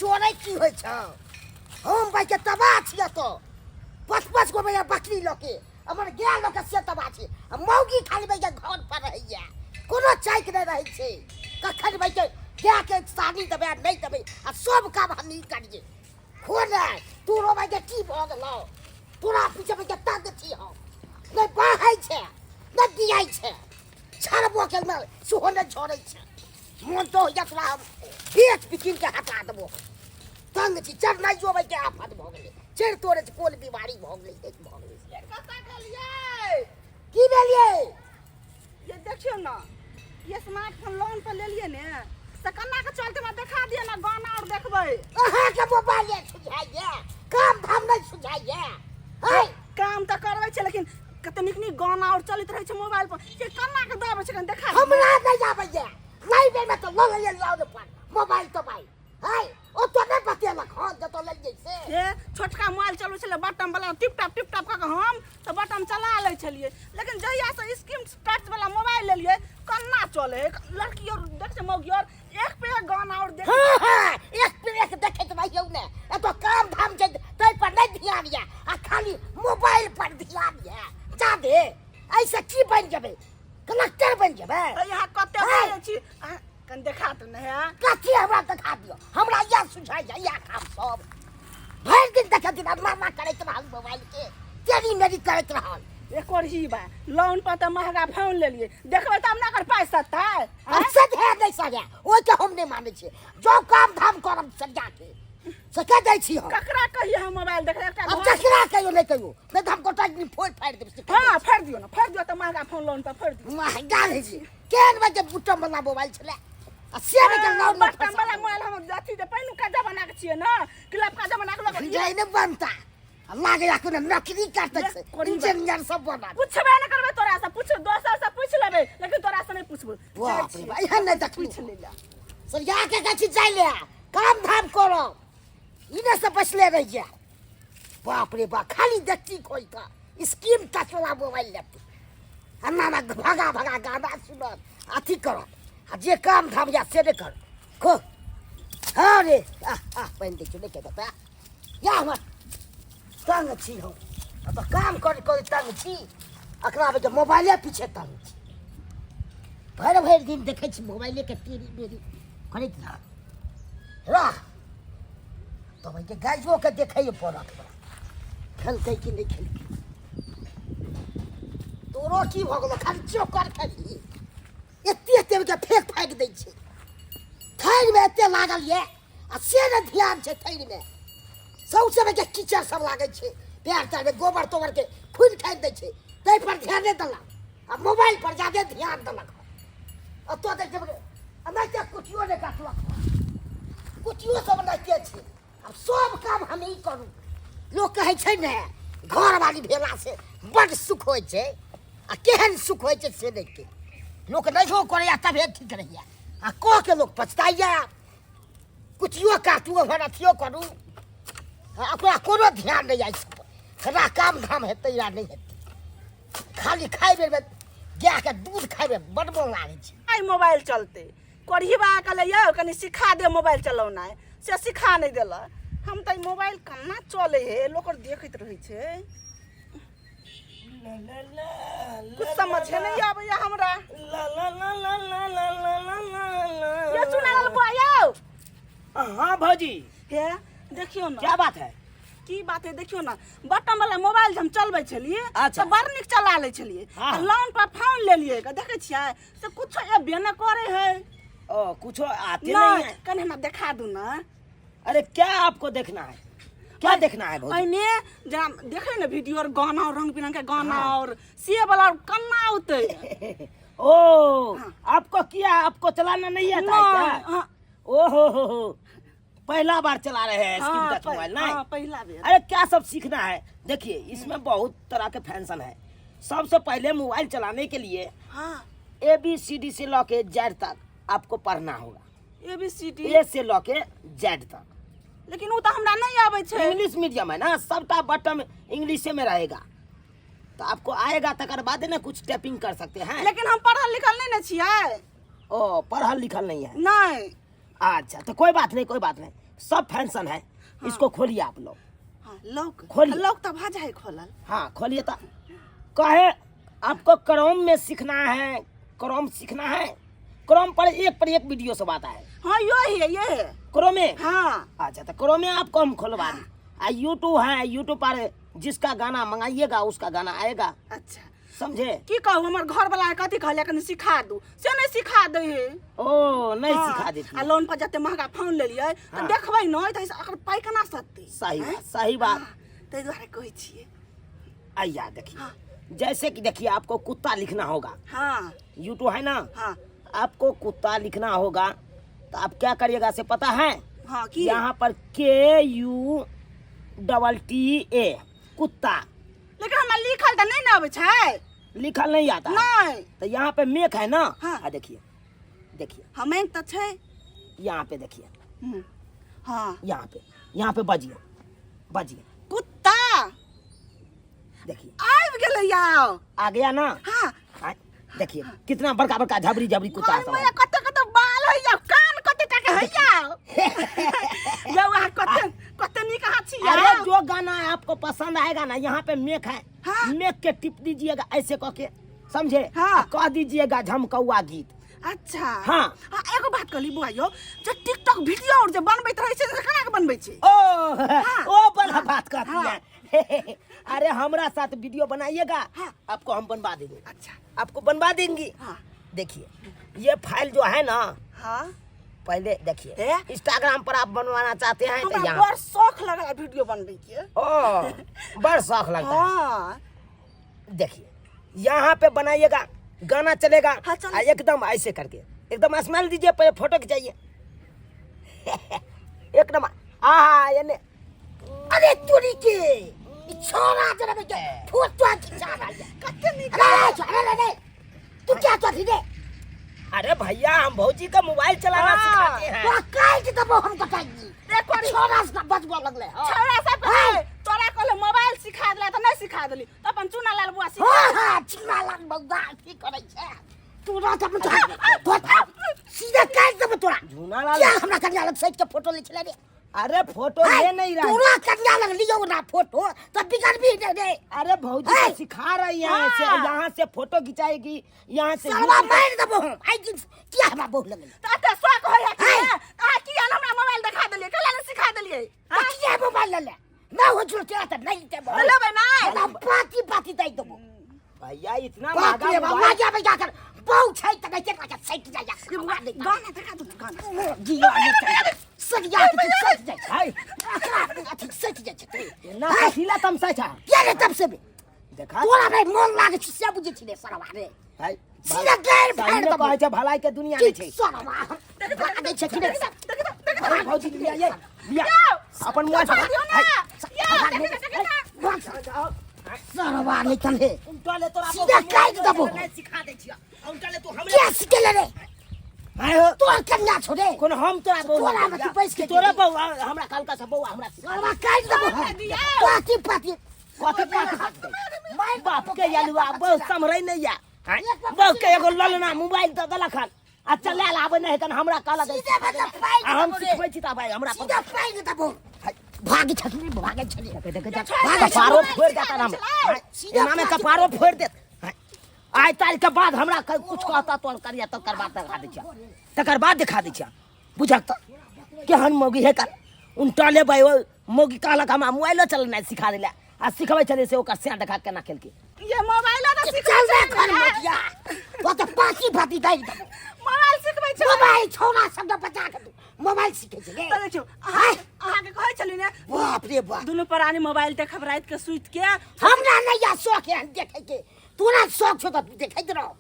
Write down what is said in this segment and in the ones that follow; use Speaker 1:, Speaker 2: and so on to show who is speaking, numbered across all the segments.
Speaker 1: चोरे की होइ छ हम भाई के तबाह छिए तो 5-5 गो भैया बकरी लके हमर गाय लके से तबाह छी मौगी खाली भाई के घर पर रहैया कोनो चाइक नहीं रहै छै कखन भाई के क्या के शादी देबे नहीं देबे आ सब काम हम ही करिए खोले तू रो भाई के की भ गेलो तोरा पीछे में कितना गति हो नहीं बाहै छे नहीं दियाई छे छरबो के में सुहने छोड़ै छे मन तो यकरा पेट पिकिन के हटा देबो तंग छी चढ़ नहीं जो भाई के आफत भ गेलै चढ़ तोरे कोन बीमारी भ गेलै देख भ गेलै
Speaker 2: कता गेलिए
Speaker 1: की भेलिए
Speaker 2: ये देखियो ना ये स्मार्टफोन लोन पे ले लिए ने से कन्ना के चलते में दिखा दिए ना गाना और देखबै
Speaker 1: अहाँ के मोबाइल सुझाइए काम धाम नहीं सुझाइए है
Speaker 2: काम तो करबै छै लेकिन कते नीक नीक गाना और चलत रहै छै मोबाइल पर ये कन्ना के दाबै छै देखा
Speaker 1: हमरा नहीं आबैए नहीं बे में तो लो ले लाओ पर मोबाइल तो भाई है ओ तो नहीं बतेलक हां जतो ले जैसे
Speaker 2: ये छोटका मोबाइल चलबै छले बटन वाला टिप टॉप क के हम तो बटन चला लै छलिए लेकिन जहिया से स्क्रीन टच वाला मोबाइल ले लिए कन्ना चले लड़की और देख से मौगी और एक पे एक गाना और देख
Speaker 1: हां एक पे एक देखे तो भाई ने ए तो काम धाम छै तै पर नहीं ध्यान या आ खाली मोबाइल पर ध्यान या जा दे ऐसे की बन जबे कलेक्टर बन जबे
Speaker 2: यहाँ कते बोलै छी कन देखा त नहीं है
Speaker 1: कथी हमरा दिखा दियो हमरा या सुझाइ जा या काम सब भर दिन देखे दिन मामा करैत रहल मोबाइल के तेरी मेरी करैत रहल
Speaker 2: एक और ही बा लोन पर त महंगा फोन ले लिए देखबै तब ना कर पैसा तै
Speaker 1: अच्छा है नहीं सगे ओइ के हम नहीं मानै छी जो काम धाम करब सजा के से कह दै छी हम
Speaker 2: ककरा कहिए हम मोबाइल देख एकटा
Speaker 1: अब ककरा कहियो नहीं कहियो नहीं तो हम गोटा दिन फोड़ फाड़ देब
Speaker 2: हां फाड़ दियो ना फाड़ दियो त महंगा फोन लोन पर फाड़ दियो
Speaker 1: महंगा है जी केन बजे बुटम वाला मोबाइल छले आ से के लोन
Speaker 2: बटन वाला मोबाइल हम जाति दे पहिनु का जमाना के छिए ना क्लब का जमाना के लगे
Speaker 1: जाई ने बनता लागे या कोनो नौकरी करते छै इंजीनियर सब बना
Speaker 2: पूछबे न करबे तोरा से पूछ दोसर से पूछ लेबे लेकिन तोरा से नहीं पूछबो
Speaker 1: बाप रे भाई हम नहीं तक
Speaker 2: पूछ ले ला
Speaker 1: सर या के कछि जाय ले काम धाम करो इने से बचले रह जा बाप रे बा खाली देखती कोई का स्कीम टच वाला मोबाइल लेते अन्ना भगा भगा गाना सुनत अथी करो आ जे काम धाम या से नहीं कर खो अरे बन दे चले के बता या हम तंग छी हो अब काम कर तंग छी अकरा बे मोबाइले पीछे तंग छी भर भर दिन देखे छी मोबाइले के टीवी मेरी करैत रह तो भाई के गाइजो के देखे पड़त खेलकै कि नहीं खेलकै तोरो की भ गेलो खाली चोकर खाली एते एते के फेंक फाइक दै छै थैर में एते लागल ये आ से न ध्यान छै थैर में सबसे के कीचड़ सब लागे छै पैर तर में गोबर तोबर के खुद खाइ दै छै तै पर ध्यान नहीं देलक आ मोबाइल पर ज्यादा ध्यान देलक अब तो देख नहीं ते कुछियो नहीं काटलक कुछियो सब नहीं के छै अब सब काम हम ही करू लोग कहे छै ने घर वाली भेला से बड़ सुख होय छै आ केहन सुख होय छै से नहीं के लोग नहीं हो करैया तबे ठीक रहैया आ कह के लोग पछताइया कुछियो काटू और अथियो करू ओकरा कोनो ध्यान नहीं आई हमरा काम धाम हेतै या नहीं हेतै खाली खाइ बेर में गाय के दूध खाइ में बड़ मोन लागे छै
Speaker 2: आई मोबाइल चलते कोढ़ीबा कहले यो कनी सिखा दे मोबाइल चलौना से सिखा नहीं देला हम त मोबाइल कन्ना चले हे लोग देखैत रहै छै कुछ समझ नहीं आबै हमरा ये सुना ल बोयो
Speaker 3: हाँ भौजी
Speaker 2: हे देखियो ना
Speaker 3: क्या बात है
Speaker 2: की बात है देखियो ना बटन वाला मोबाइल हम चलबै छलिए
Speaker 3: अच्छा।
Speaker 2: तो बड़ निक चला ले छलिए
Speaker 3: हाँ।
Speaker 2: लोन पर फोन ले लिए देखे छियै से कुछ एबे न करे है
Speaker 3: ओ कुछ आते नहीं है
Speaker 2: कने हमरा देखा दू ना
Speaker 3: अरे क्या आपको देखना है क्या देखना है भौजी
Speaker 2: अइने जरा देखे ना वीडियो और गाना और रंग बिरंग के गाना और से वाला कन्ना होते
Speaker 3: ओ आपको क्या आपको चलाना नहीं आता है क्या ओ हो पहला बार चला रहे हैं स्क्रीन टच मोबाइल नहीं
Speaker 2: पहला बार
Speaker 3: अरे क्या सब सीखना है देखिए इसमें बहुत तरह के फंक्शन है सबसे पहले मोबाइल चलाने के लिए
Speaker 2: हां
Speaker 3: ABCD से लेके Z तक आपको पढ़ना होगा
Speaker 2: ABCD
Speaker 3: A से लेके Z तक
Speaker 2: लेकिन वो तो हमरा नहीं आवे छे
Speaker 3: इंग्लिश मीडियम है ना सबका बटन इंग्लिश में रहेगा तो आपको आएगा तकर बाद ना कुछ टाइपिंग कर सकते हैं
Speaker 2: लेकिन हम पढ़ल लिखल नहीं न छियै
Speaker 3: ओ पढ़ल लिखल नहीं है
Speaker 2: नहीं
Speaker 3: अच्छा तो कोई बात नहीं, कोई बात नहीं, सब फैंसन है। इसको खोलिए आप लोग।
Speaker 2: हाँ लौक
Speaker 3: खोलिए।
Speaker 2: लौक तो भाजा है खोलल।
Speaker 3: हाँ खोलिए। तो कहे आपको क्रोम में सीखना है, क्रोम सीखना है, क्रोम पर एक वीडियो सब आता है।
Speaker 2: हाँ ये है
Speaker 3: क्रोम में।
Speaker 2: हाँ
Speaker 3: अच्छा तो क्रोम में आपको हम खोलवा दें। यूट्यूब है, यूट्यूब पर जिसका गाना मंगाइएगा उसका गाना आएगा।
Speaker 2: अच्छा
Speaker 3: समझे?
Speaker 2: की कहूँ हमर घर वाला कथी कहले कनी सिखा दू से नहीं सिखा दे है।
Speaker 3: ओ नहीं
Speaker 2: हाँ,
Speaker 3: सिखा देती।
Speaker 2: आ लोन पर जते महंगा फोन ले लिए तो
Speaker 3: हाँ।
Speaker 2: देखबै न त अकर पाई केना सत्ती।
Speaker 3: सही बात, सही बात।
Speaker 2: तै दुआरे कहै छियै।
Speaker 3: आइया देखिए,
Speaker 2: हाँ।
Speaker 3: जैसे कि देखिए आपको कुत्ता लिखना होगा।
Speaker 2: हाँ
Speaker 3: यूट्यूब है ना,
Speaker 2: हाँ
Speaker 3: आपको कुत्ता लिखना होगा तो आप क्या करिएगा से पता है?
Speaker 2: हाँ की
Speaker 3: यहाँ पर KUTTA कुत्ता
Speaker 2: लेकिन हमरा लिखल त नहीं न आबै छै।
Speaker 3: लिखल नहीं आता है।
Speaker 2: नहीं
Speaker 3: तो यहाँ पे मेक है ना।
Speaker 2: हाँ।
Speaker 3: देखिए देखिए
Speaker 2: हमें त छै।
Speaker 3: यहाँ पे देखिए,
Speaker 2: हाँ
Speaker 3: यहाँ पे बजिए बजिए।
Speaker 2: कुत्ता
Speaker 3: देखिए
Speaker 2: आबि गेलै याओ।
Speaker 3: आ गया ना।
Speaker 2: हाँ
Speaker 3: हाँ, देखिए कितना बड़का बड़का झबरी झबरी कुत्ता
Speaker 2: हाय
Speaker 3: सब
Speaker 2: मैया
Speaker 3: है।
Speaker 2: कते बाल है याओ, कान कते टा के है याओ। याओ आ कते नी कहाँ छी
Speaker 3: अरे
Speaker 2: याओ।
Speaker 3: जो गाना आपको पसंद आएगा ना, यहाँ पे मेक है।
Speaker 2: हाँ।
Speaker 3: मेक के टिप दीजिएगा ऐसे कह के, समझे?
Speaker 2: हाँ।
Speaker 3: कह दीजिएगा झमकौआ गीत।
Speaker 2: अच्छा
Speaker 3: हाँ।
Speaker 2: एगो बात कहली बुआ यो, जो टिकटॉक वीडियो और जो बनबैत रहै छै से केना के बनबै छै?
Speaker 3: ओ बड़ा बात कहती
Speaker 2: हाँ।
Speaker 3: है। अरे हमरा साथ वीडियो बनाइएगा,
Speaker 2: हाँ।
Speaker 3: आपको हम बनवा देंगे।
Speaker 2: अच्छा
Speaker 3: आपको बनवा देंगे।
Speaker 2: हाँ
Speaker 3: देखिए ये फाइल जो है ना,
Speaker 2: हाँ
Speaker 3: पहले देखिए
Speaker 2: ए?
Speaker 3: इंस्टाग्राम पर आप बनवाना चाहते हैं तो
Speaker 2: हमरा
Speaker 3: यहाँ
Speaker 2: बड़ शौक लगला वीडियो बनबै के।
Speaker 3: ओ बड़ शौक लगता है।
Speaker 2: हाँ
Speaker 3: देखिए यहाँ पे बनाइएगा, गाना चलेगा।
Speaker 2: हाँ, चलो।
Speaker 3: एकदम ऐसे करके एकदम स्माइल दीजिए, पहले फोटो खिंचाइए। एकदम ये ने।
Speaker 1: अरे तुरी के ई छोरा जरा में फोटो खिंचा रहा है।
Speaker 2: कते नी
Speaker 1: अरे तू क्या तो थी दे?
Speaker 3: अरे भैया हम भौजी का मोबाइल चलाना
Speaker 2: हाँ।
Speaker 3: सिखाते हैं।
Speaker 1: तो काट दबो हम बताएंगे।
Speaker 2: देखो
Speaker 1: छोरा से बचबो लगले।
Speaker 2: छौड़ा सब तोरा कहले मोबाइल सिखा देला त नहीं सिखा देली त अपन चुना लाल बुआ सिखा।
Speaker 1: हाँ हाँ चिन्ना लग बौदा की करे छे तू रात अपन तो सीधा काट दबो तोरा।
Speaker 3: झूना लाल।
Speaker 1: क्या हमरा कन्या लग साइड के फोटो लिख ले रे?
Speaker 3: अरे फोटो ले नहीं रहा है।
Speaker 1: तोरा कन्या लग लियो ना फोटो तब बिगड़ भी दे दे।
Speaker 3: अरे भौजी
Speaker 1: है।
Speaker 3: को सिखा रही है ऐसे,
Speaker 2: हाँ।
Speaker 3: यहाँ से फोटो खिंचाएगी, यहाँ से
Speaker 1: साला मार दबो हम। आई दिन क्या हमरा बोल लगले?
Speaker 2: तते शौक होय कि
Speaker 1: है।
Speaker 2: आ की हमरा मोबाइल दिखा देलिए, कला ने सिखा देलिए।
Speaker 1: क्या मोबाइल ले ना हो जो तेरा त नहीं ते बोल।
Speaker 2: लेबै ना।
Speaker 1: ना पाती पाती दे दबो।
Speaker 3: भैया इतना
Speaker 1: बाप रे
Speaker 3: महंगा
Speaker 1: बाप
Speaker 3: मोबाइल।
Speaker 1: जा बजा कर बहु छै त कैसे का साइड जा जा।
Speaker 2: गाना दिखा दू गाना।
Speaker 1: जियो ने सट जा के सट जा।
Speaker 3: हाय
Speaker 1: अथी सट जा छै।
Speaker 3: ना कथिला तमसा छा।
Speaker 1: क्या रे तब से भी
Speaker 3: देखा
Speaker 1: तोरा भाई मन लागे छै से बुझे छी रे सरवा रे।
Speaker 3: हाय
Speaker 1: सीधा गैर
Speaker 3: सही
Speaker 1: फाड़
Speaker 3: में
Speaker 1: दबो।
Speaker 3: कहै छै भलाई के दुनिया में छै।
Speaker 1: सरवा लागे छै कि रे।
Speaker 3: अरे भौजी लिया ये लिया अपन मुआ
Speaker 2: दियो ना।
Speaker 1: सरवा नहीं चले।
Speaker 3: उल्टा तोरा
Speaker 1: सीधा काट दबो।
Speaker 3: सिखा दे छिया। उल्टा ले तू हमरे
Speaker 1: क्या सिखले रे?
Speaker 3: हाय हो
Speaker 1: तोर कन्या छोड़े।
Speaker 3: कोन हम तोरा बोल
Speaker 1: तोरा में तू पैस के
Speaker 3: तोरा बहु हमरा कल से बहु हमरा सिखा।
Speaker 1: सरवा काट दबो। पाती पाती
Speaker 3: कथि कथि बाप के यालुआ बहुत समरै नहीं या। बहुत के एगो ललना मोबाइल त दलक हन आ चला लाबे नहीं तन हमरा कहला दे।
Speaker 1: सीधा मतलब पाई
Speaker 3: हम सिखबै छी त भाई हमरा
Speaker 1: सीधा पाई दबो। भाग छथनी भाग छथनी।
Speaker 3: कपारो फोड़ देता हम। एना में कपारो फोड़ देत। आइ ताल के बाद हमरा कुछ कहता तो करिया तो कर बात दिखा दे छिया। तकर बाद दिखा दे छिया। बुझत केहन मोगी है कर उनटा ले भाई मोगी कहलक हमरा मोबाइलो चलना सिखा देला आ सिखबै छले से ओकर से देखा केना खेल के।
Speaker 2: ये मोबाइल ना सिखा
Speaker 1: चल रे घर मोटिया। वो तो पाती पाती दे दबो।
Speaker 2: मोबाइल सिखबै छै।
Speaker 1: मोबाइल छोरा शब्द बचा के मोबाइल सीखे छै रे।
Speaker 2: त देखियो अहाँ के कहै छली ने
Speaker 1: बाप रे बाप।
Speaker 2: दुनू प्राणी मोबाइल देखब रात के सुइत के।
Speaker 1: हमरा नहीं या शौक है देखे के। तोरा शौक छो त देखैत रहो।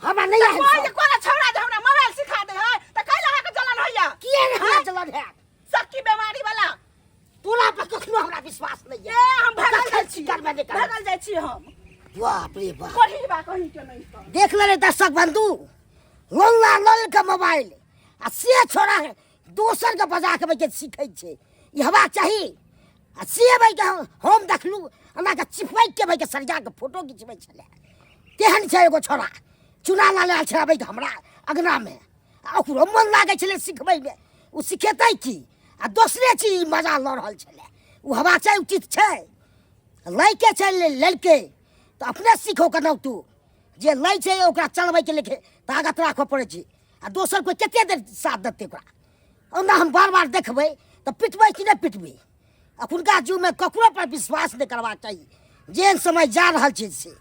Speaker 1: हमरा नहीं है
Speaker 2: कोई
Speaker 1: शौक।
Speaker 2: कोना छौड़ा जे हमरा मोबाइल सिखा दे है त कैला अहाँ के जलन होइया?
Speaker 1: किए रे हमरा चलन है?
Speaker 2: सबकी बीमारी वाला।
Speaker 1: तोरा पर कखनो हमरा विश्वास नहीं
Speaker 2: ए
Speaker 1: है।
Speaker 2: हम भागल जाइ छी।
Speaker 1: कर में निकल।
Speaker 2: भागल जाइ छी हम।
Speaker 1: बाप रे बाप।
Speaker 2: कही बा कही के नहीं तो।
Speaker 1: देख ले रे दर्शक बंधु लोला लोल के मोबाइल आ से छोड़ा है दोसर के बजा के बैठे सीखै छै। ई हवा चाही आ से भाई के हम देखलू हमरा के चिपकै के भाई के सरजा के फोटो खिंचबै छले। केहन छै एगो छोरा चुना ला ले छै भाई हमरा अगना में आ ओकरो मन लागै छलै सिखबैमे ओ सिखेतै की आ दोसरे चीज मजा लऽ रहल छलै ओ हवा चाही उचित छै लैके छै लड़के तऽ अपने सीखो केनाहु तू जे लै छै ओकरा चलबैके लेखे ताकत राखऽ पड़ै छै आ दोसर कोइ कतेक देर साथ देतै ओकरा ओना हम बार बार देखबै तऽ पिटबै कि नहि पिटबै अखुनका युगमे ककरो पर विश्वास नहि करबाक चाही जेहन समय जा रहल छै से